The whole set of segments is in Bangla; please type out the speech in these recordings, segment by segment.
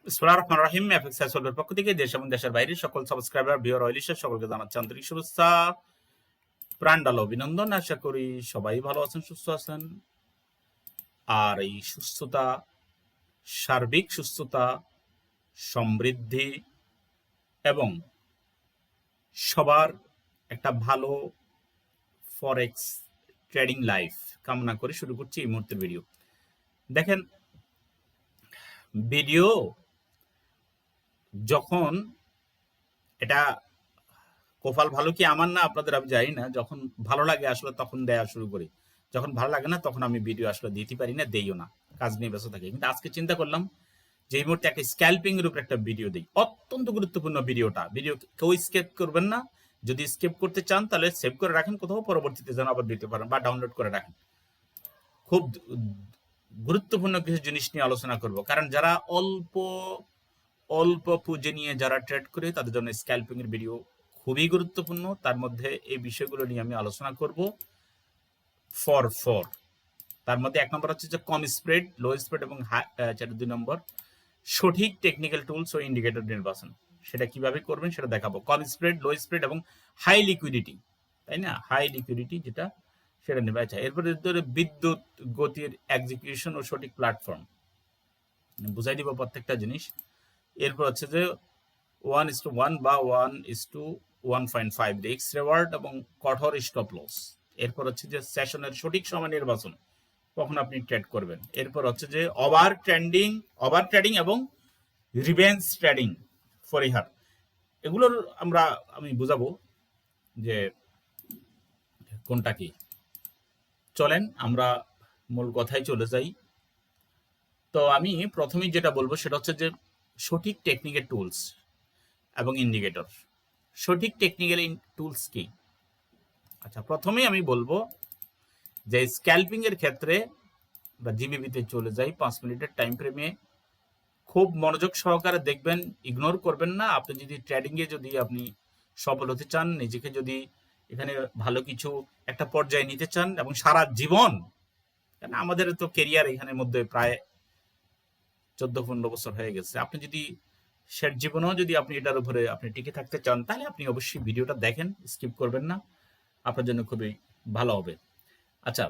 বিসমিল্লাহির রহমানির রহিম। এফএক্স সলভের পক্ষ থেকে দেশ এবং দেশের বাইরে সকল সাবস্ক্রাইবার ভিউয়ার অয়েলিশের সকলকে জানাচ্ছি আন্তরিক শুভেচ্ছা, প্রাণঢালা অভিনন্দন। আশা করি সবাই ভালো আছেন, সুস্থ আছেন। আর এই সুস্থতা, সার্বিক সুস্থতা, সমৃদ্ধি এবং সবার একটা ভালো ফরেক্স ট্রেডিং লাইফ কামনা করে শুরু করছি এই মুহূর্তের ভিডিও। দেখেন, ভিডিও যখন এটা কপাল ভালো কি আমার না আপনাদের আমি জানি না, যখন ভালো লাগে আসলে তখন দেয়া শুরু করি, যখন ভালো লাগে না তখন আমি ভিডিও আসলে দিতে পারি না, দেইও না, কাজ নিয়ে ব্যস্ত থাকি। কিন্তু আজকে চিন্তা করলাম যে এই মুহূর্তে একটা স্ক্যাল্পিং এর উপর একটা ভিডিও দিই। অত্যন্ত গুরুত্বপূর্ণ ভিডিওটা, ভিডিও কেউ স্কেপ করবেন না। যদি স্কেপ করতে চান তাহলে সেভ করে রাখেন কোথাও, পরবর্তীতে যেন আবার দিতে পারেন বা ডাউনলোড করে রাখেন। খুব গুরুত্বপূর্ণ কিছু জিনিস নিয়ে আলোচনা করব, কারণ যারা অল্প অল্প পুঁজি নিয়ে যারা ট্রেড করে তাদের জন্য স্ক্যাল্পিং এর ভিডিও খুবই গুরুত্বপূর্ণ। তার মধ্যে এই বিষয়গুলো নিয়ে আমি আলোচনা করব ফর তার মধ্যে এক নম্বর হচ্ছে যে কম স্প্রেড, লো স্প্রেড এবং দুই নম্বর সঠিক টেকনিক্যাল টুলস ও ইন্ডিকেটর নির্বাচন। সেটা কিভাবে করবেন সেটা দেখাবো। কম স্প্রেড, লো স্প্রেড এবং হাই লিকুইডিটি, তাই না? হাই লিকুইডিটি যেটা, সেটা নেবে। আচ্ছা, এরপরে বিদ্যুৎ গতির এক্সিকিউশন ও সঠিক প্ল্যাটফর্ম বুঝাই দিব প্রত্যেকটা জিনিস। এরপর হচ্ছে যে 1:1 বা 1:1.5 রিস্ক রেওয়ার্ড এবং কঠোর স্টপ লস। এরপর হচ্ছে যে সেশনের সঠিক সময় নির্বাচন, কখন আপনি ট্রেড করবেন। এরপর হচ্ছে যে ওভার ট্রেডিং এবং রিভেঞ্জ ট্রেডিং পরিহার। এগুলোর আমি বুঝাবো যে কোনটা কি। চলেন আমরা মূল কথায় চলে যাই। তো আমি প্রথমেই যেটা বলবো সেটা হচ্ছে যে সঠিক টেকনিক্যাল টুলস এবং ইন্ডিকেটর। সঠিক টেকনিক্যাল টুলস কি? আচ্ছা, প্রথমেই আমি বলবো যে স্ক্যাল্পিং এর ক্ষেত্রে বা জিবিবিতে চলে যাই 5 মিনিটের টাইম ফ্রেমে। খুব মনোযোগ সহকারে দেখবেন, ইগনোর করবেন না। আপনি যদি ট্রেডিং এ যদি আপনি সফল হতে চান, নিজেকে যদি এখানে ভালো কিছু একটা পর্যায়ে নিতে চান এবং সারা জীবন, কারণ আমাদের তো কেরিয়ার এখানের মধ্যে প্রায় 14-15 বছর হয়ে গেছে, আপনি যদি শেষ জীবনেও যদি আপনি এটার উপরে আপনি টিকে থাকতে চান তাহলে আপনি অবশ্যই ভিডিওটা দেখেন, স্কিপ করবেন না, আপনার জন্য খুবই ভালো হবে। আচ্ছা,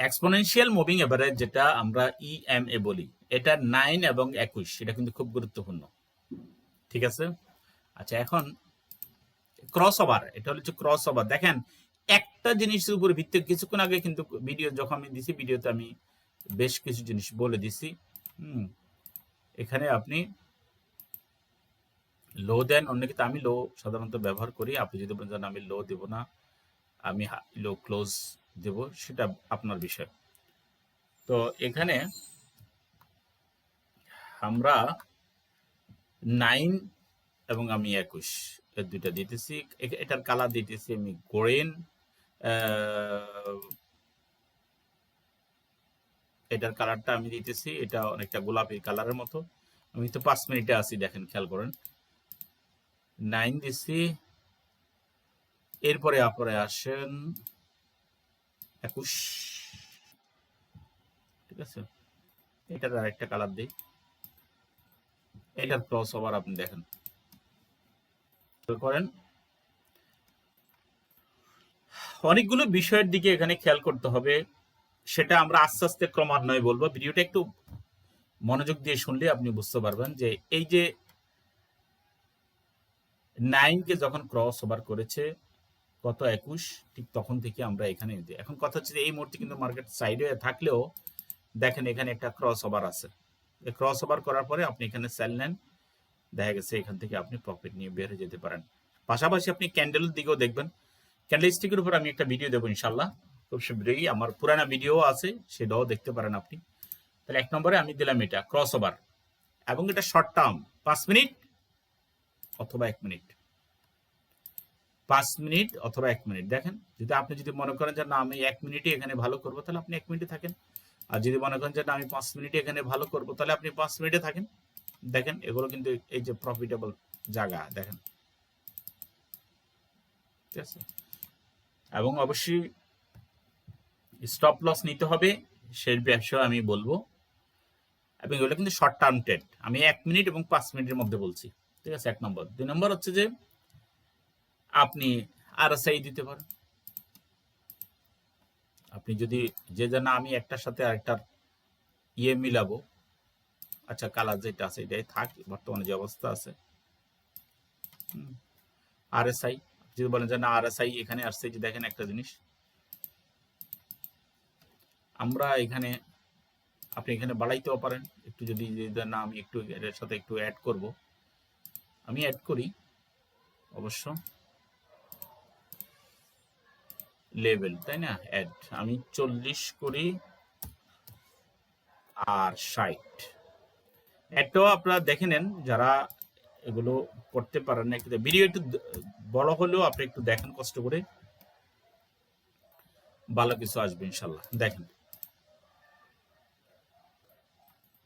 এক্সপোনেনশিয়াল মুভিং এভারেজ যেটা আমরা ইএমএ বলি, এটা 9 এবং 21, এটা কিন্তু খুব গুরুত্বপূর্ণ, ঠিক আছে? আচ্ছা, এখন ক্রস ওভার, এটা হচ্ছে ক্রস ওভার। দেখেন, একটা জিনিসের উপর ভিত্তি, কিছুক্ষণ আগে কিন্তু ভিডিও যখন আমি দিছি, ভিডিওতে আমি বেশ কিছু জিনিস বলে দিছি। এখানে আপনি লো দেন, অন্য কিন্তু আমি লো সাধারণত ব্যবহার করি। আপনি যদি বলেন আমি লো দেব না, আমি লো ক্লোজ দেব, সেটা আপনার বিষয়। তো এখানে আমরা 9 এবং আমি 21 এর দুইটা দিতেছি। এটার কালার দিতেছি আমি গ্রিন, এটার কালারটা আমি দিতেছি, এটা অনেকটা গোলাপি কালারের মতো। আমি তো 5 মিনিটে আছি, দেখেন, খেয়াল করেন। 9 দিচ্ছি, এরপরে আপনারা আসেন 21, ঠিক আছে? এটার আরেকটা কালার দিই, এটার ক্রস ওভার আপনি দেখেন করেন। অনেকগুলো বিষয়ের দিকে এখানে খেয়াল করতে হবে, সেটা আমরা আস্তে আস্তে ক্রমান্বয়ে বলবো। ভিডিওটা একটু মনোযোগ দিয়ে শুনলে আপনি বুঝতে পারবেন যে এই যে 9 কে যখন ক্রস ওভার করেছে গত 21, ঠিক তখন থেকে আমরা এখানে। এখন কথা হচ্ছে যে এই মুহূর্তে কিন্তু মার্কেট সাইডে থাকলেও দেখেন এখানে একটা ক্রস ওভার আছে। ক্রস ওভার করার পরে আপনি এখানে সেল নেন, দেখা গেছে এখান থেকে আপনি প্রফিট নিয়ে বের হয়ে যেতে পারেন। পাশাপাশি আপনি ক্যান্ডেলের দিকেও দেখবেন। ক্যান্ডেল স্টিকের উপর আমি একটা ভিডিও দেবো ইনশাল্লাহ খুব শীঘ্রই, আমার পুরানা ভিডিও আছে, সেটাও দেখতে পারেন আপনি। তাহলে এক নম্বরে আমি দিলাম এটা ক্রস ওভার, এবং এটা শর্ট টার্ম 5 মিনিট অথবা 1 মিনিট, 5 মিনিট অথবা 1 মিনিট। দেখেন, যদি আপনি যদি মনে করেন যে না আমি 1 মিনিটে এখানে ভালো করবো, তাহলে আপনি 1 মিনিটে থাকেন। আর যদি মনে করেন যে না আমি 5 মিনিটে এখানে ভালো করবো, তাহলে আপনি 5 মিনিটে থাকেন। দেখেন, এগুলো কিন্তু এই যে প্রফিটেবল জায়গা, দেখেন, ঠিক আছে? এবং অবশ্যই স্টপ লস নিতে হবে, সেই ব্যবসা আমি বলবো। এবং এগুলো কিন্তু শর্ট টার্ম ট্রেড। আমি 1 মিনিট এবং 5 মিনিটের মধ্যে বলছি, ঠিক আছে? 1 নম্বর। 2 নম্বর হচ্ছে যে আপনি আরএসআই দিতে পারেন। আপনি যদি যে না আমি একটার সাথে আরেকটার মিলাবো, আচ্ছা কালার যেটা আছে এটাই থাক, বর্তমানে যে অবস্থা আছে। আরএসআই যদি বলেন যে না আরএসআই এখানে আসছে, যে দেখেন একটা জিনিস আমরা এখানে, আপনি এখানে বাড়াইতেও পারেন একটু, যদি না আমি একটু এর সাথে একটু অ্যাড করব, আমি অ্যাড করি অবশ্য লেভেল, তাই না? অ্যাড আমি 40 করি আর 60। অ্যাডটাও আপনারা দেখে নেন যারা এগুলো করতে পারেন না, একটু ভিডিও একটু বড় হলেও আপনি একটু দেখেন কষ্ট করে, ভালো কিছু আসবে ইনশাল্লাহ। দেখেন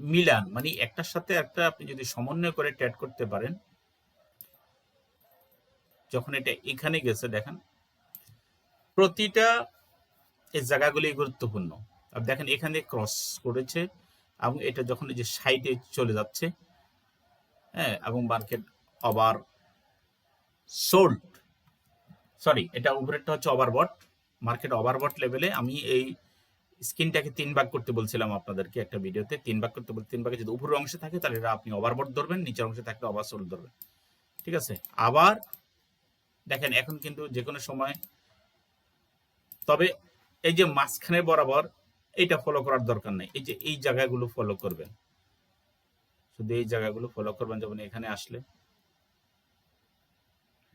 মিলান, মানে একটার সাথে একটা আপনি যদি সমন্বয় করে ট্রেড করতে পারেন, যখন এটা এখানে গেছে দেখেন প্রতিটা এই জায়গাগুলি গুরুত্বপূর্ণ। আর দেখেন এখানে ক্রস করেছে এবং এটা যখন এই যে সাইডে চলে যাচ্ছে, হ্যাঁ, এবং মার্কেট ওভার সোল্ড, সরি এটা উপরেরটা হচ্ছে ওভারবট, মার্কেট ওভারবট লেভেলে আমি এই স্ক্রিনটাকে 3 ভাগ করতে বলছিলাম আপনাদেরকে একটা ভিডিওতে, 3 ভাগ করতে বল, 3 ভাগে যদি উপরের অংশে থাকে তাহলে এটা আপনি ওভারবট ধরবেন, নিচের অংশে থাকলে ওভারসোল্ড ধরবেন, ঠিক আছে? আবার দেখেন এখন কিন্তু যে কোনো সময়, তবে এই যে মাঝখানে বরাবর এইটা ফলো করার দরকার নেই, এই যে এই জায়গাগুলো ফলো করবেন, শুধু এই জায়গাগুলো ফলো করবেন। যেমন এখানে আসলে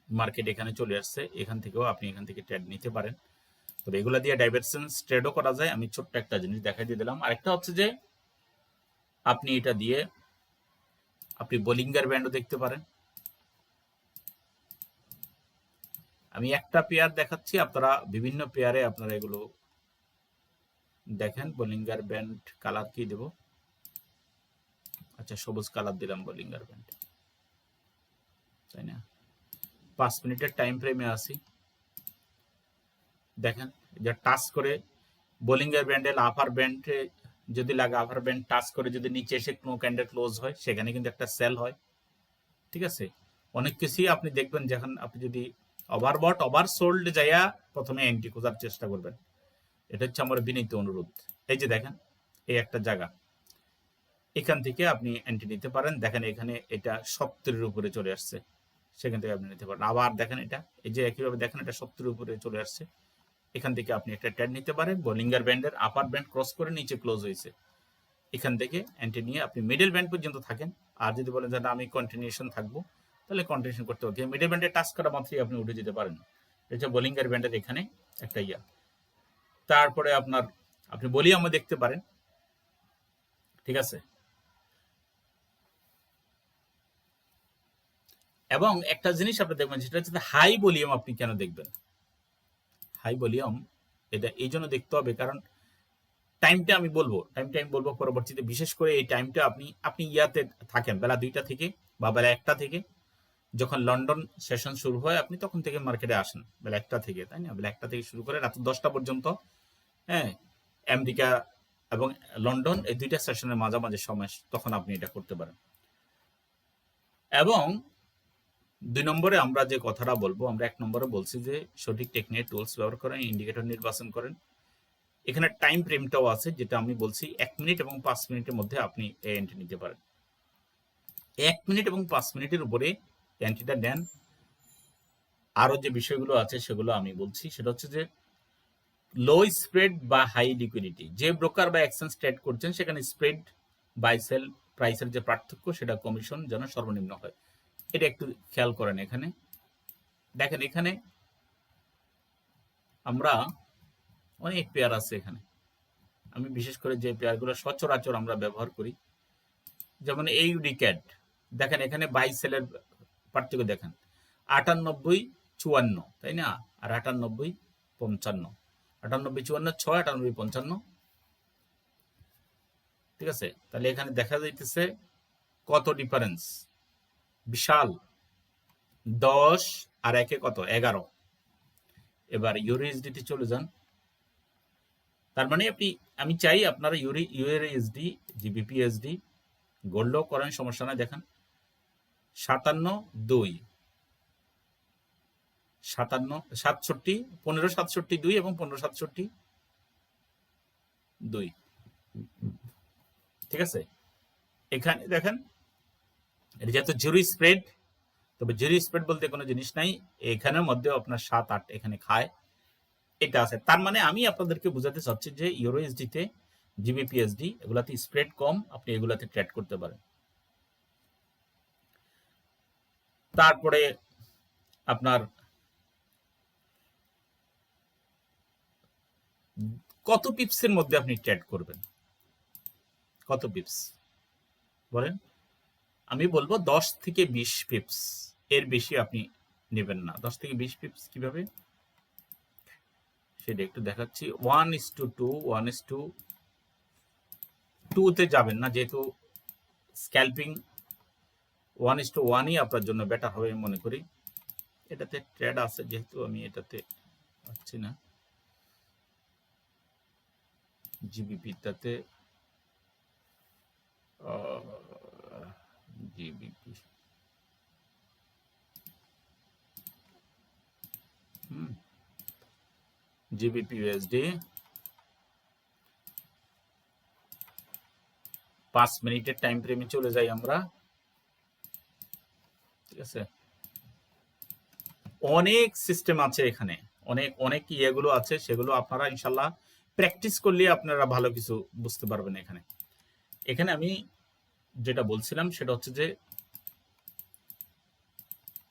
মার্কেট এখানে চলে আসছে, এখান থেকেও আপনি এখান থেকে ট্রেড নিতে পারেন। তবে এগুলা দিয়ে ডাইভারজেন্স ট্রেডও করা যায়। আমি ছোট্ট একটা জিনিস দেখাই দিয়ে দিলাম। আরেকটা হচ্ছে যে আপনি এটা দিয়ে আপনি বোলিঙ্গার ব্যান্ডও দেখতে পারেন। আমি একটা পেয়ার দেখাচ্ছি, আপনারা বিভিন্ন পেয়ারে আপনারা এগুলো দেখেন। বোলিঙ্গার ব্যান্ড কালার কি দেব? আচ্ছা সবুজ কালার দিলাম বোলিঙ্গার ব্যান্ড, তাই না? 5 মিনিটের টাইম ফ্রেমে আসি, দেখেন যে টাচ করে বোলিঙ্গার ব্যান্ডের আপার ব্যান্ডে যদি লাগে, আপার ব্যান্ড টাচ করে যদি নিচে এসে কোনো ক্যান্ডেল ক্লোজ হয়, সেখানে কিন্তু একটা সেল হয়, ঠিক আছে? অনেক কিছুই আপনি দেখবেন যখন আপনি যদি ওভারবট ওভারসোল্ড যাইয়া প্রথমে এন্ট্রি খোঁজার চেষ্টা করবেন। এটা হচ্ছে আমার বিনীত অনুরোধ। এই যে দেখেন এই একটা জায়গা, এখান থেকে আপনি এন্ট্রি নিতে পারেন। দেখেন এখানে এটা 70-এর উপরে চলে আসছে, সেখান থেকে আপনি নিতে পারেন। আবার দেখেন এটা এই যে একইভাবে দেখেন এটা 70-এর উপরে চলে আসছে, এখান থেকে আপনি একটা ট্রেড নিতে পারেন। বোলিঙ্গার ব্যান্ডের আপার ব্যান্ড ক্রস করে নিচে ক্লোজ হয়েছে, এখান থেকে এন্ট্রি নিয়ে আপনি মিডল ব্যান্ড পর্যন্ত থাকেন। আর যদি বলেন যে আমি কন্টিনিউশন থাকবো, তাহলে কন্টিনিউশন করতে হবে। মিডল ব্যান্ডে টাচ করা মাত্রই আপনি উঠে যেতে পারেন। এটা বোলিঙ্গার ব্যান্ডের এখানে একটা ইয়া। তারপরে আপনার আপনি বলিয়ামও দেখতে পারেন, ঠিক আছে? এবং একটা জিনিস আপনি দেখবেন সেটা হচ্ছে হাই ভলিউম। আপনি কেন দেখবেন হাই ভলিউম? এটা এই জন্য দেখতে হবে কারণ টাইমটা আমি বলবো পরবর্তীতে। বিশেষ করে এই টাইমটা আপনি আপনি ইয়াতে থাকেন বেলা 2টা থেকে বা বেলা 1টা থেকে, যখন লন্ডন সেশন শুরু হয় আপনি তখন থেকে মার্কেটে আসেন বেলা 1টা থেকে, তাই না? বেলা 1টা থেকে শুরু করে রাত 10টা পর্যন্ত, হ্যাঁ, আমেরিকা এবং লন্ডন এই দুইটা সেশনের মাঝামাঝি সময়, তখন আপনি এটা করতে পারেন। এবং 2 নম্বরে আমরা যে কথাটা বলবো, আমরা 1 নম্বরে বলছি যে সঠিক টেকনিক টুলস ব্যবহার করেন, ইন্ডিকেটর নির্বাচন করেন। এখানে টাইম ফ্রেমটাও আছে, যেটা আমি বলছি 1 মিনিট এবং 5 মিনিটের মধ্যে আপনি এই এন্ট্রি নিতে পারেন। 1 মিনিট এবং 5 মিনিটের উপরে এন্ট্রিটা দেন। আরো যে বিষয়গুলো আছে সেগুলো আমি বলছি, সেটা হচ্ছে যে লো স্প্রেড বা হাই লিকুইডিটি। যে ব্রোকার বা এক্সচেঞ্জ ট্রেড করছেন সেখানে স্প্রেড বাই সেল প্রাইসের যে পার্থক্য, সেটা কমিশন যেন সর্বনিম্ন হয়, এটা একটু খেয়াল করেন। এখানে দেখেন এখানে আমরা অনেক পেয়ার আছে এখানে, আমি বিশেষ করে যে পেয়ারগুলো সচরাচর আমরা ব্যবহার করি, যেমন এই ডিক্যাড, দেখেন এখানে বাই সেলের পার্থক্য দেখেন 98-54, তাই না? আর 98-55, 98-54, 6, 98-55, ঠিক আছে? তাহলে এখানে দেখা যাইতেছে কত ডিফারেন্স, বিশাল। 10 আর 1 কত, 11। এবার ইউএসডিতে চলে যান। তার মানে আপনি, আমি চাই আপনারা ইউএসডি, জিবিপিএসডি গোল্ডও করেন, সমস্যা নাই। দেখেন 57 2 67 1567 2 এবং 1567 2, ঠিক আছে। এখানে দেখেন এটা যেহেতু জিরো স্প্রেড, তবে জিরো স্প্রেড বলতে কোনো জিনিস নাই, এখানের মধ্যে আপনার 7-8 এখানে খায়, এটা আছে। তার মানে আমি আপনাদেরকে বোঝাতে চাচ্ছি যে ইউরোএসডি তে, জিবিপিএসডি এগুলাতে স্প্রেড কম, আপনি এগুলাতে ট্রেড করতে পারেন। তারপরে আপনার কত পিপসের মধ্যে আপনি ট্রেড করবেন, কত পিপস বলেন? আমি বলবো 10 থেকে 20 পিপস, এর বেশি আপনি নেবেন না। 10 থেকে 20 পিপস কিভাবে সেটা একটু দেখাচ্ছি। 1:2, 1:2 তে যাবেন না, যেহেতু স্ক্যাল্পিং 1:1ই আপনার জন্য বেটার হবে মনে করি। এটাতে ট্রেড আছে যেহেতু আমি এটাতে পাচ্ছি না, জিবিপিটাতে জিবিপি জিবিপি ইউএসডি 5 মিনিটের টাইম ফ্রেমে চলে যাই আমরা, ঠিক আছে। অনেক সিস্টেম আছে এখানে, অনেক অনেক ইয়েগুলো আছে, সেগুলো আপনারা ইনশাল্লাহ প্র্যাকটিস করলে আপনারা ভালো কিছু বুঝতে পারবেন। এখানে এখানে আমি যেটা বলছিলাম সেটা হচ্ছে যে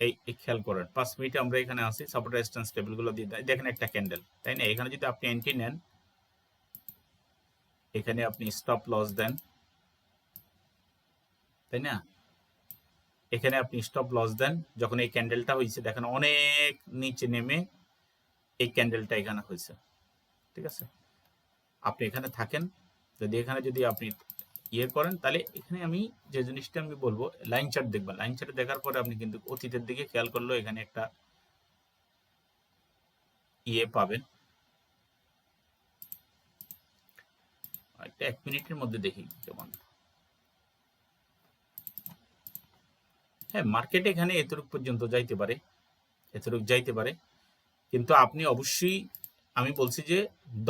এই খেয়াল করেন 5 মিনিটে আমরা এখানে আসি, সাপোর্ট রেজিস্ট্যান্স টেবিলগুলো দিয়ে দেয়, দেখেন একটা ক্যান্ডেল, তাই না? এখানে যদি আপনি এন্ট্রি নেন, এখানে আপনি স্টপ লস দেন, তাই না? এখানে আপনি স্টপ লস দেন, যখন এই ক্যান্ডেলটা হয়েছে দেখেন অনেক নিচে নেমে এই ক্যান্ডেলটা এখানে হয়েছে, ঠিক আছে। আপনি এখানে থাকেন, যদি এখানে যদি আপনি ইয়ে করেন, তাহলে এখানে আমি যে জিনিসটা আমি বলবো, লাইন চার্ট দেখবেন। লাইন চার্ট দেখার পরে আপনি কিন্তু অতীতের দিকে খেয়াল করলেও এখানে একটা ইয়ে পাবেন। একটা 1 মিনিটের মধ্যে দেখি কেমন। হ্যাঁ, মার্কেট এখানে এতটুক পর্যন্ত যাইতে পারে, এতটুক যাইতে পারে, কিন্তু আপনি অবশ্যই, আমি বলছি যে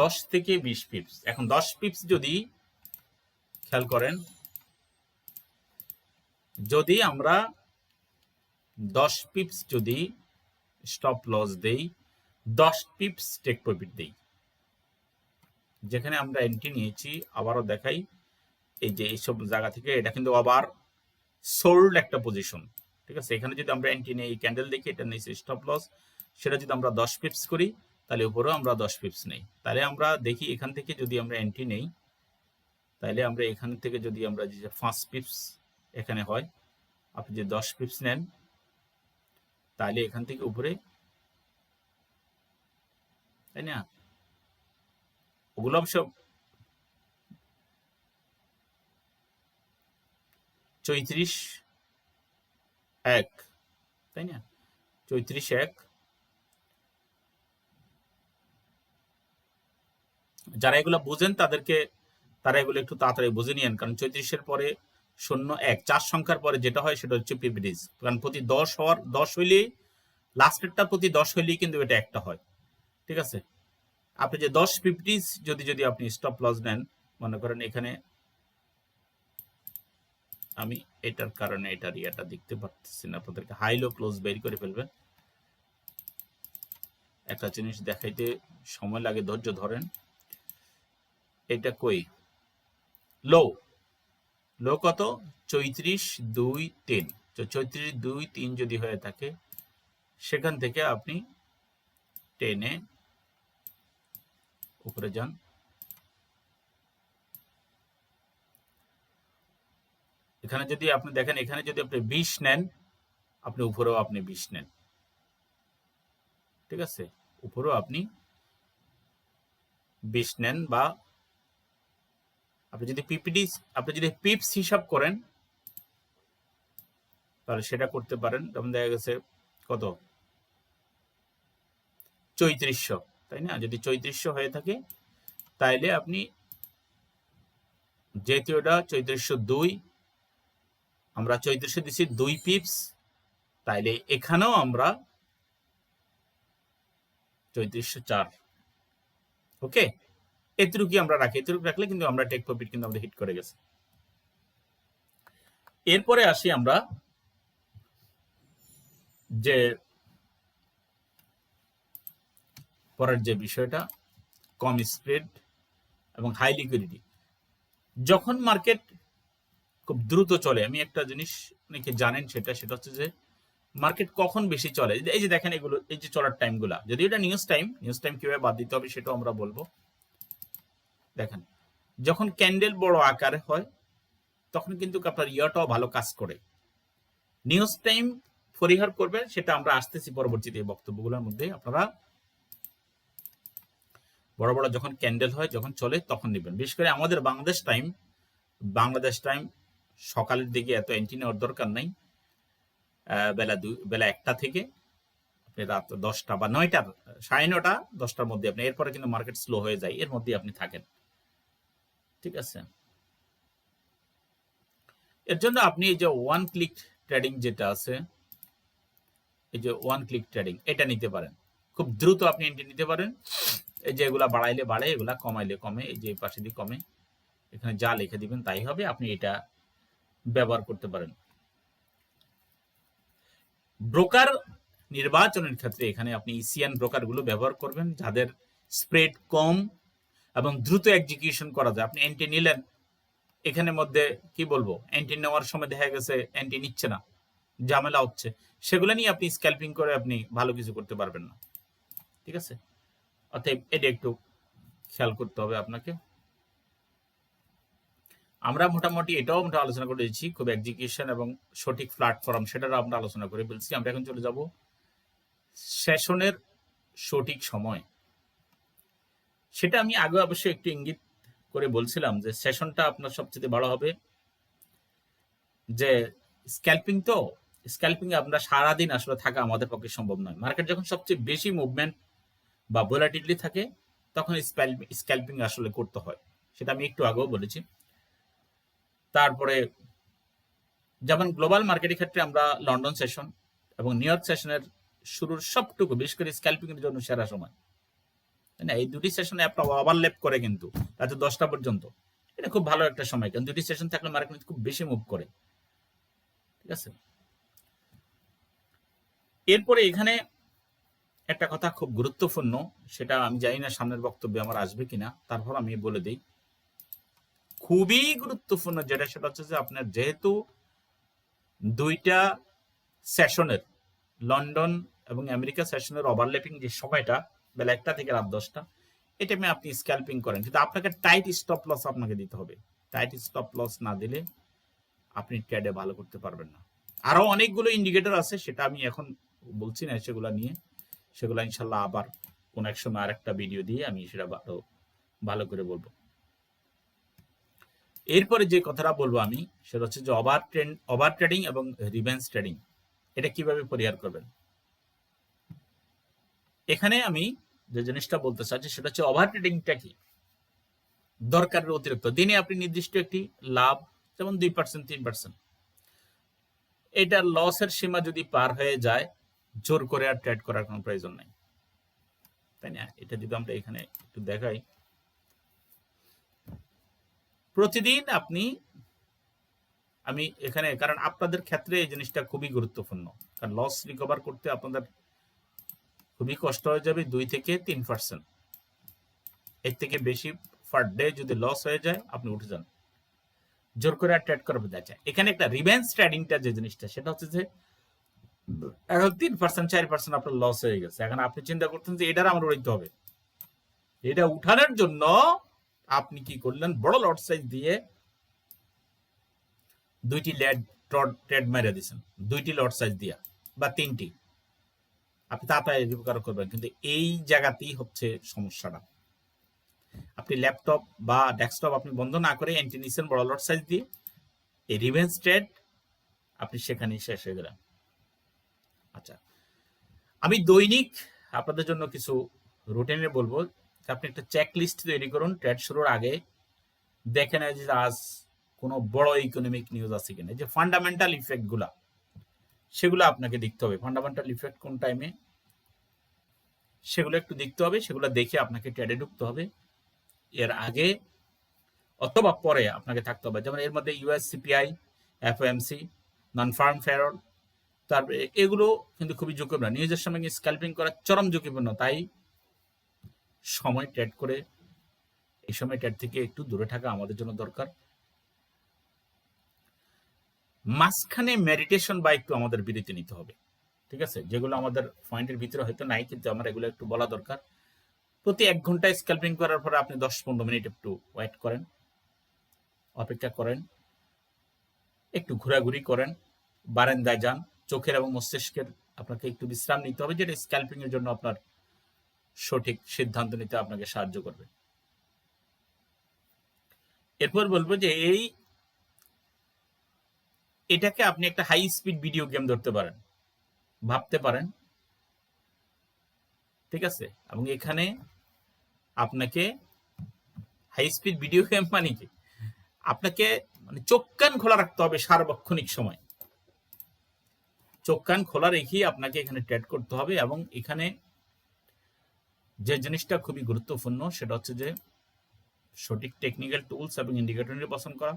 10 থেকে 20 পিপস। এখন 10 পিপস যদি খেয়াল করেন, যদি আমরা 10 পিপস যদি স্টপ লস দেই, 10 পিপস টেক প্রফিট দেই, যেখানে আমরা এন্ট্রি নিয়েছি, আবারও দেখাই, এই যে এইসব জায়গা থেকে এটা কিন্তু আবার সোল্ড একটা পজিশন, ঠিক আছে। এখানে যদি আমরা এন্ট্রি নেই, ক্যান্ডেল দেখি, এটা নিয়েছি স্টপ লস, সেটা যদি আমরা 10 পিপস করি, তাহলে উপরেও আমরা 10 পিপস নেই। তাহলে আমরা দেখি এখান থেকে যদি আমরা এন্ট্রি নেই, তাহলে আমরা এখান থেকে যদি আমরা যে 5 পিপস এখানে হয়, আপনি যে 10 পিপস নেন, তাহলে এখান থেকে উপরে, তাই না? ওগুলো অবশ্য 34-1, তাই না? 34-1, যারা এগুলো বুঝেন তাদেরকে, তারা এগুলো একটু তাড়াতাড়ি বুঝে নিয়েন, কারণ 34-এর পরে 0-1 4 সংখ্যার পরে যেটা হয় সেটা হচ্ছে পিপিডিজ, কারণ প্রতি 10 হইলেই, লাস্টেরটা প্রতি 10 হইলেই কিন্তু এটা একটা হয়, ঠিক আছে। আপনি যে 10 পিপিডিজ যদি আপনি স্টপ লস নেন, মনে করেন এখানে আমি এটার কারণে এটার ইয়েটা দেখতে পারতেছি না, আপনাদেরকে হাই লো ক্লোজ বের করে ফেলবেন। একটা জিনিস দেখাইতে সময় লাগে, ধৈর্য ধরেন। এটা কই লো, লো কত? 34-2-3, 34-2-3 যদি হয়ে থাকে, সেখান থেকে আপনি টেনে উপরে যান, এখানে যদি আপনি দেখেন, এখানে যদি আপনি 20 নেন, আপনি উপরেও আপনি 20 নেন, ঠিক আছে, উপরেও আপনি 20 নেন, বা আপনি যদি পিপিডি, আপনি যদি পিপস হিসাব করেন, তাহলে সেটা করতে পারেন। যেমন দেখা গেছে কত, 3400, তাই না? যদি 3400 হয়ে থাকে, তাইলে আপনি, যেহেতু এটা 3402, আমরা 3400 দিছি 2 পিপস, তাইলে এখানেও আমরা 3404। ওকে, এতটুকু আমরা রাখি, এতটুকু রাখলে কিন্তু আমরা টেক প্রফিট কিন্তু আমাদের হিট করে গেছে। এরপরে আসি আমরা যে পরের যে বিষয়টা, কম স্প্রেড এবং হাই লিকুইডিটি। যখন মার্কেট খুব দ্রুত চলে, আমি একটা জিনিস অনেকে জানেন, সেটা হচ্ছে যে মার্কেট কখন বেশি চলে। এই যে দেখেন এগুলো, এই যে চলার টাইমগুলা, যদি এটা নিউজ টাইম কিভাবে বাদ দিতে হবে সেটাও আমরা বলবো। দেখেন, যখন ক্যান্ডেল বড় আকারে হয় তখন কিন্তু আপনার ইয়াটাও ভালো কাজ করে। নিউজ টাইম পরিহার করবেন, সেটা আমরা আসতেছি পরবর্তীতে এই বক্তব্যগুলোর মধ্যে। আপনারা বড় বড় যখন ক্যান্ডেল হয়, যখন চলে, তখন নেবেন। বিশেষ করে আমাদের বাংলাদেশ টাইম সকালের দিকে এত এন্ট্রি নেওয়ার দরকার নাই। বেলা 1টা থেকে আপনি রাত 10টা বা 9টা, 9:30, 10টার মধ্যে আপনি, এরপরে কিন্তু মার্কেট স্লো হয়ে যায়, এর মধ্যে আপনি থাকেন। ঠিক আছে, এর জন্য আপনি এই যে ওয়ান ক্লিক ট্রেডিং যেটা আছে, এই যে ওয়ান ক্লিক ট্রেডিং, এটা নিতে পারেন। খুব দ্রুত আপনি এন্ট্রি নিতে পারেন। এই যে এগুলা বাড়াইলে বাড়ে, এগুলা কমাইলে কমে, এই যে পাশে দিয়ে কমে, এখানে যা লিখে দিবেন তাই হবে। আপনি এটা ব্যবহার করতে পারেন। ব্রোকার নির্বাচনের ক্ষেত্রে এখানে আপনি ইসিয়ান ব্রোকার গুলো ব্যবহার করবেন, যাদের স্প্রেড কম এবং দ্রুত এক্সিকিউশন করা যায়। আপনি এন্ট্রি নিলেন, এখানের মধ্যে কি বলবো, এন্ট্রি নেওয়ার সময় দেখা গেছে এন্ট্রি নিচ্ছে না, ঝামেলা হচ্ছে, সেগুলো নিয়ে আপনি স্ক্যাল্পিং করে আপনি ভালো কিছু করতে পারবেন না। ঠিক আছে, অতএব এটা একটু খেয়াল করতে হবে আপনাকে। আমরা মোটামুটি এটাও আমরা আলোচনা করে দিচ্ছি, খুব এক্সিকিউশন এবং সঠিক প্ল্যাটফর্ম, সেটারও আমরা আলোচনা করে ফেলছি। আমরা এখন চলে যাব সেশনের সঠিক সময়। সেটা আমি আগে অবশ্যই একটু ইঙ্গিত করে বলছিলাম যে সেশনটা আপনার সবচেয়ে ভালো হবে। যে স্ক্যাল্পিং, তো স্ক্যাল্পিং এ আমরা সারাদিন আসলে থাকা আমাদের পক্ষে সম্ভব নয়। মার্কেট যখন সবচেয়ে বেশি মুভমেন্ট বা ভোলাটিলিটি থাকে, তখন স্ক্যাল্পিং আসলে করতে হয়, সেটা আমি একটু আগেও বলেছি। তারপরে যেমন গ্লোবাল মার্কেটের ক্ষেত্রে আমরা লন্ডন সেশন এবং নিউ ইয়র্ক সেশনের শুরুর সবটুকু, বিশেষ করে স্ক্যাল্পিং এর জন্য সেরা সময়, তাই না? এই দুটি সেশনে আপনার ওভারল্যাপ করে কিন্তু রাতে 10টা পর্যন্ত, এটা খুব ভালো একটা সময়, কারণ দুটি সেশন থাকলে মার্কেট খুব বেশি মুভ করে। ঠিক আছে, এরপরে এখানে একটা কথা খুব গুরুত্বপূর্ণ, সেটা আমি জানি না সামনের বক্তব্যে আমার আসবে কিনা, তারপর আমি বলে দিই। খুবই গুরুত্বপূর্ণ যেটা, সেটা হচ্ছে যে আপনার যেহেতু দুইটা সেশনের, লন্ডন এবং আমেরিকা সেশনের ওভারল্যাপিং যে সময়টা, বেলা 1টা থেকে রাত 10টা, এটা আপনি স্ক্যাল্পিং করেন, কিন্তু আপনাকে টাইট স্টপ লস আপনাকে দিতে হবে। টাইট স্টপ লস না দিলে আপনি ট্রেডে ভালো করতে পারবেন না। আরো অনেকগুলো ইন্ডিকেটর আছে, সেটা আমি এখন বলছি না, সেগুলা নিয়ে, সেগুলো ইনশাল্লাহ আবার কোন এক সময় আরেকটা ভিডিও দিয়ে আমি সেটা ভালো করে বলবো। এরপরে যে কথাটা বলবো আমি, সেটা হচ্ছে যে ওভার ট্রেডিং এবং রিভেন্স ট্রেডিং, এটা কিভাবে পরিহার করবেন। এখানে আমি যে জিনিসটা বলতে চাচ্ছি সেটা হচ্ছে ওভার ট্রেডিংটা কি, দরকারের অতিরিক্ত। দিনে আপনি নির্দিষ্ট একটি লাভ, যেমন 2%, 3%, এটা লসের সীমা যদি পার হয়ে যায়, জোর করে আর ট্রেড করার কোনো প্রয়োজন নাই, তাই না? এটা যদি আমরা এখানে একটু দেখাই, প্রতিদিন আমি এখানে, কারণ আপনাদের ক্ষেত্রে এই জিনিসটা খুবই গুরুত্বপূর্ণ, কারণ লস রিকভার করতে আপনাদের খুবই কষ্ট হয়ে যাবে। 2 থেকে 3%, এর থেকে বেশি পার ডে যদি লস হয়ে যায়, আপনি উঠে যান, জোর করে আর ট্রেড করবে। দেখা এখানে একটা রিভেন্স ট্রেডিংটা যে জিনিসটা, সেটা হচ্ছে যে এখন 3%, 4% আপনার লস হয়ে গেছে, এখন আপনি চিন্তা করতেন যে এটার আমার উড়াইতে হবে। এটা উঠানোর জন্য আপনি কি করলেন, বড় লট সাইজ দিয়ে 2টি ট্রেড মেরে দিচ্ছেন, 2টি লট সাইজ দিয়া বা 3টি, আপনি তাড়াতাড়ি রিকভার করবেন। কিন্তু এই জায়গাতেই হচ্ছে সমস্যাটা। আপনি ল্যাপটপ বা ডেস্কটপ আপনি বন্ধ না করে এন্ট্রি নিচ্ছেন বড় লট সাইজ দিয়ে, এই রিভেন্স ট্রেড আপনি সেখানেই শেষ হয়ে গেলেন। আচ্ছা, আমি দৈনিক আপনাদের জন্য কিছু রুটিনে বলবো, আপনি একটা চেক লিস্ট তৈরি করুন ট্রেড শুরুর আগে। দেখেন যে আজ কোনো বড় ইকোনমিক নিউজ আছে কিনা, যে ফান্ডামেন্টাল ইফেক্ট গুলা সেগুলো আপনাকে দেখতে হবে। ফান্ডামেন্টাল ইফেক্ট কোন টাইমে, সেগুলো একটু দেখতে হবে। সেগুলো দেখে আপনাকে ট্রেডে ঢুকতে হবে। এর আগে অথবা পরে আপনাকে থাকতে হবে। যেমন এর মধ্যে ইউএস সিপিআই, এফওএমসি, নন ফার্ম ফেরল, তারপরে এগুলো কিন্তু খুবই ঝুঁকিপূর্ণ। নিউজের সময় স্ক্যালপিং করা চরম ঝুঁকিপূর্ণ। তাই সময় ট্রেড করে এই সময় ট্রেড থেকে একটু দূরে থাকা আমাদের জন্য দরকার। মাঝখানে মেডিটেশন বা একটু আমাদের বিরতি নিতে হবে, ঠিক আছে, যেগুলো আমাদের পয়েন্টের ভিতরে হয়তো নাই, কিন্তু আমার এগুলো একটু বলা দরকার। প্রতি 1 ঘন্টা স্ক্যালপিং করার পরে আপনি 10-15 মিনিট একটু ওয়েট করেন, অপেক্ষা করেন, একটু ঘোরাঘুরি করেন, বারান্দায় যান। চোখের এবং মস্তিষ্কের আপনাকে একটু বিশ্রাম নিতে হবে, যেটা স্ক্যালপিং এর জন্য আপনার সঠিক সিদ্ধান্ত নিতে আপনাকে সাহায্য করবে। এরপর বলবো যে এটাকে আপনি একটা হাই স্পিড ভিডিও গেম ধরতে পারেন, ভাবতে পারেন, ঠিক আছে। এবং এখানে আপনাকে হাই স্পিড ভিডিও গেম মানে কি, আপনাকে মানে চোখ কান খোলা রাখতে হবে সার্বক্ষণিক সময়। চোখ কান খোলা রেখেই আপনাকে এখানে ট্রেড করতে হবে। এবং এখানে যে জিনিসটা খুবই গুরুত্বপূর্ণ সেটা হচ্ছে যে সঠিক টেকনিক্যাল টুলস এবং ইন্ডিকেটর নির্বাচন করা।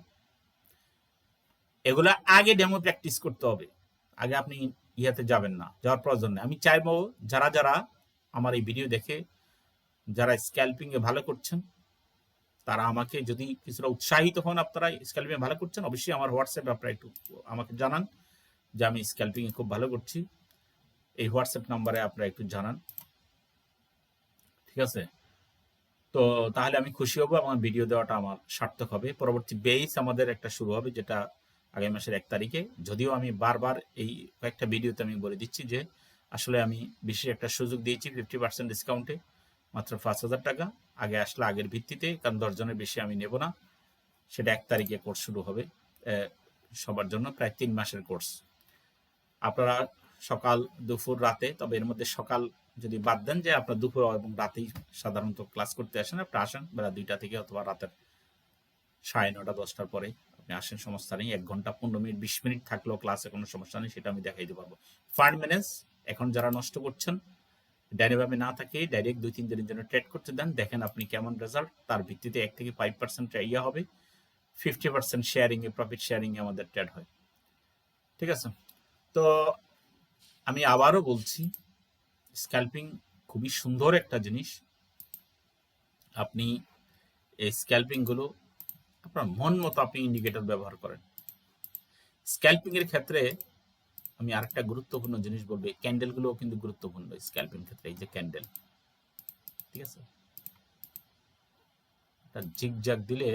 এগুলা আগে ডেমো প্র্যাকটিস করতে হবে, আগে আপনি ইয়াতে যাবেন না, যাওয়ার প্রয়োজন নেই। আমি চাইবো যারা যারা আমার এই ভিডিও দেখে যারা স্ক্যালপিং এ ভালো করছেন, তারা আমাকে যদি কিছুটা উৎসাহিত হন, আপনারা স্ক্যালপিং এ ভালো করছেন, অবশ্যই আমার হোয়াটসঅ্যাপে আপনারা একটু আমাকে জানান যে আমি স্ক্যালপিং এ খুব ভালো করছি। এই হোয়াটসঅ্যাপ নাম্বারে আপনারা একটু জানান, ঠিক আছে। তো তাহলে আমি খুশি হব, আমার ভিডিও দেওয়াটা আমার সার্থক হবে। পরবর্তী বেস আমাদের একটা শুরু হবে, যেটা আগামী মাসের 1 তারিখে। যদিও আমি বারবার এই কয়েকটা ভিডিওতে আমি বলে দিচ্ছি যে আসলে আমি বিশেষ একটা সুযোগ দিয়েছি 50% ডিসকাউন্টে, মাত্র 5,000 টাকা। আগে আসলে আগের ভিত্তিতে, কারণ 10 জনের বেশি আমি নেব না। সেটা 1 তারিখে কোর্স শুরু হবে সবার জন্য, প্রায় 3 মাসের কোর্স। আপনারা সকাল, দুপুর, রাতে, তবে এর মধ্যে সকাল যদি বাদ দেন, যে আপনার দুপুর এবং রাতেই সাধারণত ক্লাস করতে আসেন, আপনি আসেন বেলা 2টা থেকে অথবা রাতের 9:30, 10টার পরে আপনি আসেন, সমস্যা নেই। 1 ঘন্টা 15 মিনিট 20 মিনিট থাকলেও ক্লাসে কোনো সমস্যা নেই, সেটা আমি দেখাই দিতে পারবো। ফান্ড ম্যানেজ এখন যারা নষ্ট করছেন, ডাইরেক্টভাবে না থাকে ডাইরেক্ট 2-3 দিনের জন্য ট্রেড করতে দেন, দেখেন আপনি কেমন রেজাল্ট। তার ভিত্তিতে 1 থেকে 5% ইয়া হবে। 50% শেয়ারিং এ, প্রফিট শেয়ারিং এ আমাদের ট্রেড হয়, ঠিক আছে। তো আমি আবারও বলছি, স্ক্যালপিং খুবই সুন্দর একটা জিনিস। আপনি এই স্ক্যালপিং গুলো আপনার মন মতো আপনি ইন্ডিকেটর ব্যবহার করেন। স্ক্যালপিং এর ক্ষেত্রে আমি আরেকটা গুরুত্বপূর্ণ জিনিস বলবো, ক্যান্ডেল গুলো কিন্তু গুরুত্বপূর্ণ স্ক্যালপিং ক্ষেত্রে। এই যে ক্যান্ডেল, ঠিক আছে, তার জিগজ্যাগ দিলে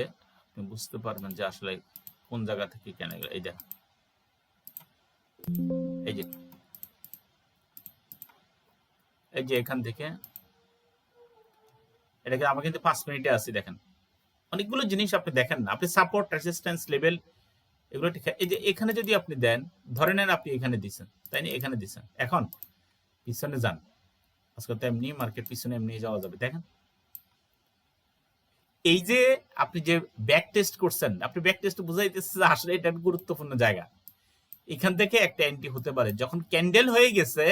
আপনি বুঝতে পারবেন যে আসলে কোন জায়গা থেকে ক্যান্ডেল। এই দেখেন, এই যে এখান থেকে এটাকে আমার কিন্তু 5 মিনিটে আছে, দেখেন অনেকগুলো জিনিস আপনি দেখেন না, আপনি সাপোর্ট, রেজিস্ট্যান্স, লেভেল এগুলো ঠিক। এই যে এখানে যদি আপনি দেন, ধরে নেন আপনি এখানে দিচ্ছেন, তাই না, এখানে দিচ্ছেন, এখন পিছনে যান। আজকে তো এমনি মার্কেট পিছনে এমনি যাওয়া যাবে, দেখেন এই যে আপনি যে ব্যাক টেস্ট করছেন, আপনি ব্যাক টেস্ট বুঝাইতেছে আসলে এটা গুরুত্বপূর্ণ জায়গা। এখান থেকে একটা এন্ট্রি হতে পারে, যখন ক্যান্ডেল হয়ে গেছে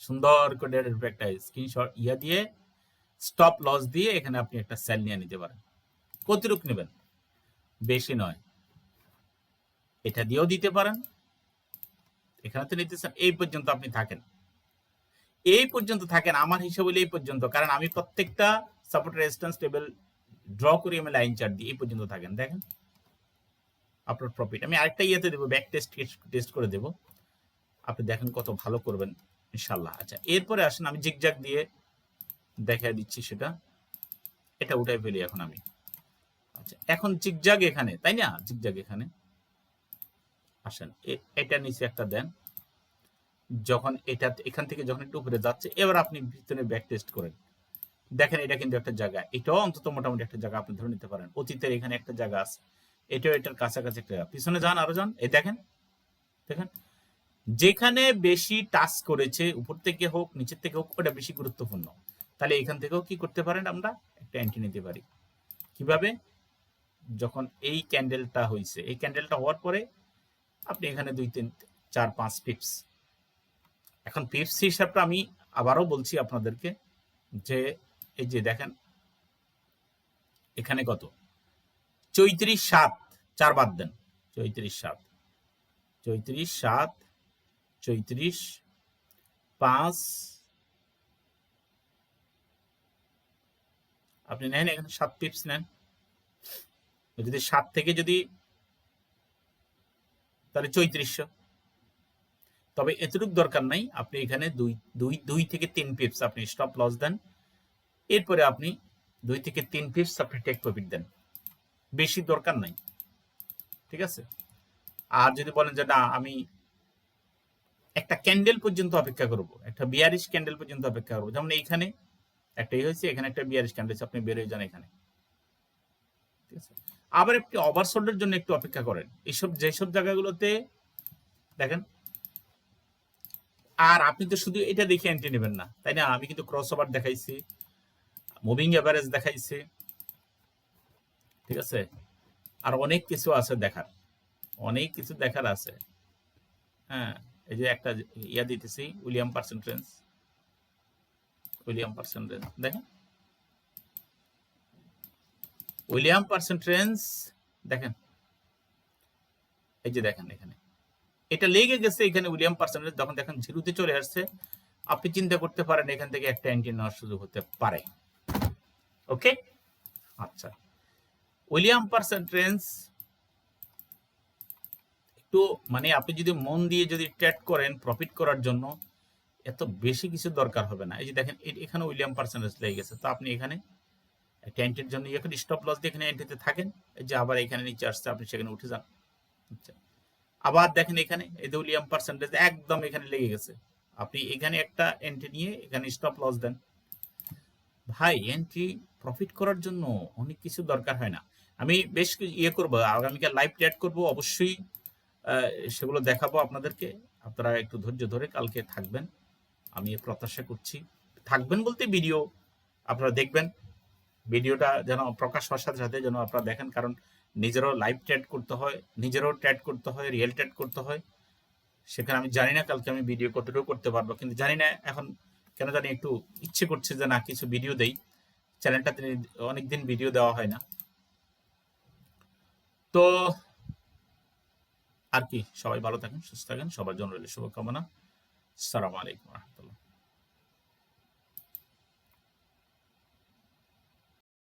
সুন্দর করে একটা স্ক্রিনশট ইয়া দিয়ে স্টপ লস দিয়ে এখানে আপনি একটা সেল নিয়ে নিতে পারেন। কতটুক নেবেন, বেশি নয়, এটা দিয়েও দিতে পারেন। এখানে তো নিতেছেন, এই পর্যন্ত আপনি থাকেন, এই পর্যন্ত থাকেন। আমার হিসাব হলে এই পর্যন্ত, কারণ আমি প্রত্যেকটা সাপোর্ট, রেজিস্ট্যান্স, লেভেল ড্র করি, আমি লাইন চার্ট দিই, এই পর্যন্ত থাকেন, দেখেন আপনার প্রফিট। আমি আরেকটা ইয়েতে দেবো, ব্যাক টেস্ট করে দেবো, আপনি দেখেন কত ভালো করবেন ইনশাল্লাহ। আচ্ছা, এরপরে আসেন, আমি জিগজ্যাগ দিয়ে দেখা দিচ্ছি সেটা, এটা উঠাই ফেলি এখন আমি। আচ্ছা, এখন জিগজ্যাগ এখানে, তাই না, জিগজ্যাগ এখানে আসেন, এটা নিচে একটা দেন। যখন এটা এখান থেকে যখন একটু উপরে যাচ্ছে, এবার আপনি ভিতরে ব্যাক টেস্ট করেন, দেখেন এটা কিন্তু একটা জায়গা, এটাও অন্তত মোটামুটি একটা জায়গা আপনি ধরে নিতে পারেন। অতীতের এখানে একটা জায়গা আছে, এটাও এটার কাছাকাছি একটা, পিছনে যান, আরো যান, এই দেখেন, দেখেন যেখানে বেশি টাচ করেছে, উপর থেকে হোক নিচের থেকে হোক, ওটা বেশি গুরুত্বপূর্ণ। তাহলে এখান থেকেও কি করতে পারেন, আমরা একটা এন্ট্রি নিতে পারি। কিভাবে, যখন এই ক্যান্ডেলটা হয়েছে, এই ক্যান্ডেলটা হওয়ার পরে আপনি এখানে 2 3 4 5 পিপস। এখন পিপস হিসাবটা আমি আবারও বলছি আপনাদেরকে যে এই যে দেখেন এখানে কত 34.7, 4 বাদ দেন, 34.7, 34.7, 34.5 আপনি নেন, এখানে 7 পিপস নেন। যদি 7 থেকে যদি তাহলে 3400। তবে এতটুকু দরকার নাই, আপনি এখানে 2 থেকে 3 পিপস আপনি স্টপ লস দেন, এরপরে আপনি 2 থেকে 3 পিপস আপনি টেক প্রফিট দেন, বেশি দরকার নাই, ঠিক আছে। আর যদি বলেন যে না আমি একটা ক্যান্ডেল পর্যন্ত অপেক্ষা করব, একটা বিয়ারিশ ক্যান্ডেল পর্যন্ত অপেক্ষা করবো, যেমন এইখানে একটা হয়েছে, এখানে একটা বিয়ারিশ ক্যান্ডেল, আপনি বের হয়ে যান এখানে, ঠিক আছে। আবার একটি ওভারসোল্ডের জন্য একটু অপেক্ষা করেন, এইসব যেসব জায়গাগুলোতে দেখেন। আর আপনি তো শুধু এটা দেখে এন্ট্রি নেবেন না, তাই না? আমি কিন্তু ক্রস ওভার দেখাইছি, মুভিং এভারেজ দেখাইছি, ঠিক আছে। আর অনেক কিছু আছে দেখার, অনেক কিছু দেখার আছে। হ্যাঁ, এই যে একটা ইয়া দিতেছি, উইলিয়াম পার্সেন্টেজ, উইলিয়াম পার্সেন্টেজ দেখেন, উইলিয়াম পার্সেন্টেজ দেখেন, এই যে দেখেন এখানে এটা লেগে গেছে, এখানে উইলিয়াম পার্সেন্টেজ যখন দেখেন জিরোতে চলে আসছে, আপনি চিন্তা করতে পারেন এখান থেকে একটা এন্ট্রি নেওয়ার সুযোগ হতে পারে। ওকে, আচ্ছা, উইলিয়াম পার্সেন্টেজ একটু মানে আপনি যদি মন দিয়ে যদি ট্রেড করেন প্রফিট করার জন্য, এত বেশি কিছু দরকার হবে না। এই যে দেখেন এখানে উইলিয়াম পার্সেন্টেজ লেগে গেছে, তো আপনি এখানে একটা এন্ট্রির জন্য এখানে স্টপ লস দিয়ে এখানে এন্ট্রিতে থাকেন, এই যে আবার এখানে নিচে আসছে, আপনি সেখানে উঠে যান। আচ্ছা, আবার দেখেন এখানে এই যে উইলিয়াম পার্সেন্টেজ একদম এখানে লেগে গেছে, আপনি এখানে একটা এন্ট্রি নিয়ে এখানে স্টপ লস দেন। ভাই এন্ট্রি প্রফিট করার জন্য অনেক কিছু দরকার হয় না। আমি বেশ ইয়ে করবো, আগামীকাল লাইভ ট্রেড করবো অবশ্যই, সেগুলো দেখাবো আপনাদেরকে। আপনারা একটু ধৈর্য ধরে কালকে থাকবেন, আমি প্রত্যাশা করছি। থাকবেন বলতে ভিডিও আপনারা দেখবেন, ভিডিওটা যেন প্রকাশ হওয়ার সাথে সাথে যেন আপনারা দেখেন, কারণ নিজেরও লাইভ ট্রেড করতে হয়, নিজেরও ট্রেড করতে হয়, রিয়েল ট্রেড করতে হয়। সেখানে আমি জানি না কালকে আমি ভিডিও কতটুকু করতে পারবো, কিন্তু জানি না এখন কেন জানি একটু ইচ্ছে করছে যে না কিছু ভিডিও দেই, চ্যানেলটাতে অনেকদিন ভিডিও দেওয়া হয় না। তো আর কি, সবাই ভালো থাকেন, সুস্থ থাকেন, সবার জন্য রইল শুভকামনা। আসসালামু আলাইকুম।